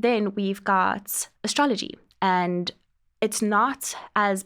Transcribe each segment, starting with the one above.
then we've got astrology, and it's not as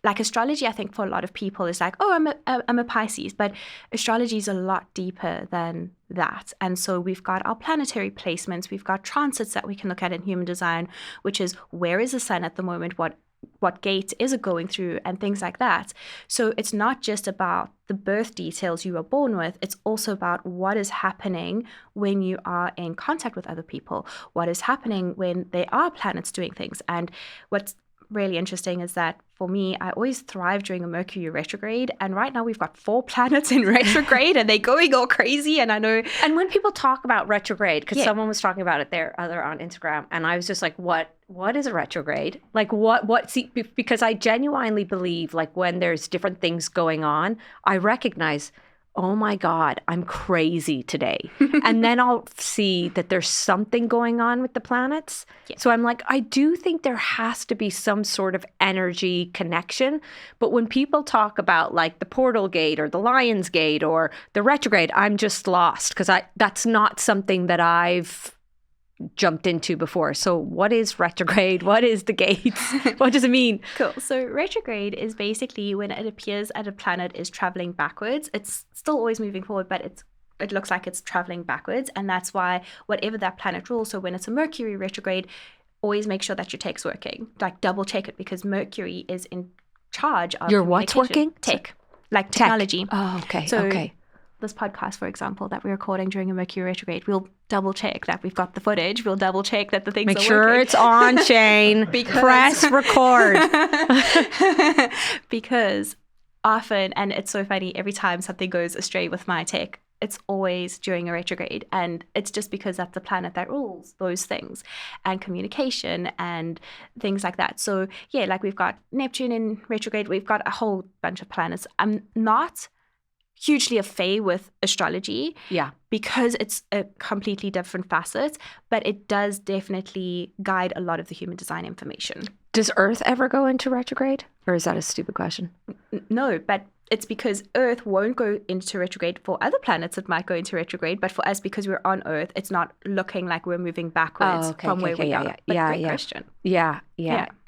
like astrology, I think for a lot of people is like, oh, I'm a Pisces, but astrology is a lot deeper than that. And so we've got our planetary placements, we've got transits that we can look at in human design, which is where is the sun at the moment, what gate is it going through, and things like that. So it's not just about the birth details you were born with, it's also about what is happening when you are in contact with other people, what is happening when there are planets doing things. And what's really interesting is that for me, I always thrive during a Mercury retrograde. And right now we've got 4 planets in retrograde and they're going all crazy. And I know. And when people talk about retrograde, because someone was talking about it there other on Instagram, and I was just like, what is a retrograde? Like see, because I genuinely believe like when there's different things going on, I recognize, oh my God, I'm crazy today. And then I'll see that there's something going on with the planets. Yeah. So I'm like, I do think there has to be some sort of energy connection. But when people talk about like the portal gate or the lion's gate or the retrograde, I'm just lost because that's not something that I've jumped into before. So what is retrograde? What is the gates? What does it mean? Cool. So retrograde is basically when it appears that a planet is traveling backwards. It's still always moving forward, but it looks like it's traveling backwards. And that's why whatever that planet rules, so when it's a Mercury retrograde, always make sure that your tech's working. Like double check it, because Mercury is in charge of your what's working? Tech. Like technology. Oh, okay. So okay. This podcast, for example, that we're recording during a Mercury retrograde, we'll double check that we've got the footage. We'll double check that the things Make are sure working. it's on, Shane. Press record. Because often, and it's so funny, every time something goes astray with my tech, it's always during a retrograde. And it's just because that's the planet that rules those things and communication and things like that. So yeah, like we've got Neptune in retrograde. We've got a whole bunch of planets. I'm not hugely affair with astrology, because it's a completely different facet, but it does definitely guide a lot of the human design information. Does Earth ever go into retrograde, or is that a stupid question? No, but it's because Earth won't go into retrograde. For other planets, it might go into retrograde, but for us, because we're on Earth, it's not looking like we're moving backwards where we are. Great question. Yeah.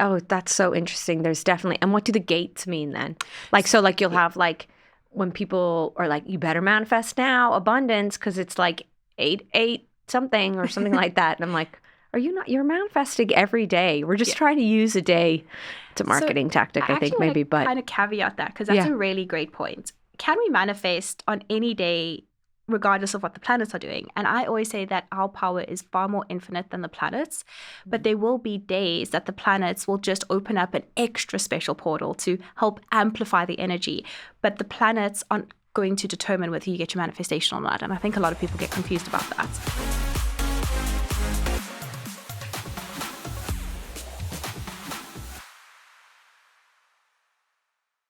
Oh, that's so interesting. There's definitely, and what do the gates mean then? Like, so like you'll have like, when people are like, you better manifest now, abundance, because it's like 8 something or something like that. And I'm like, are you not? You're manifesting every day. We're just trying to use a day. It's a marketing tactic, I think, maybe. But kind of caveat that, because that's a really great point. Can we manifest on any day, regardless of what the planets are doing? And I always say that our power is far more infinite than the planets, but there will be days that the planets will just open up an extra special portal to help amplify the energy. But the planets aren't going to determine whether you get your manifestation or not. And I think a lot of people get confused about that.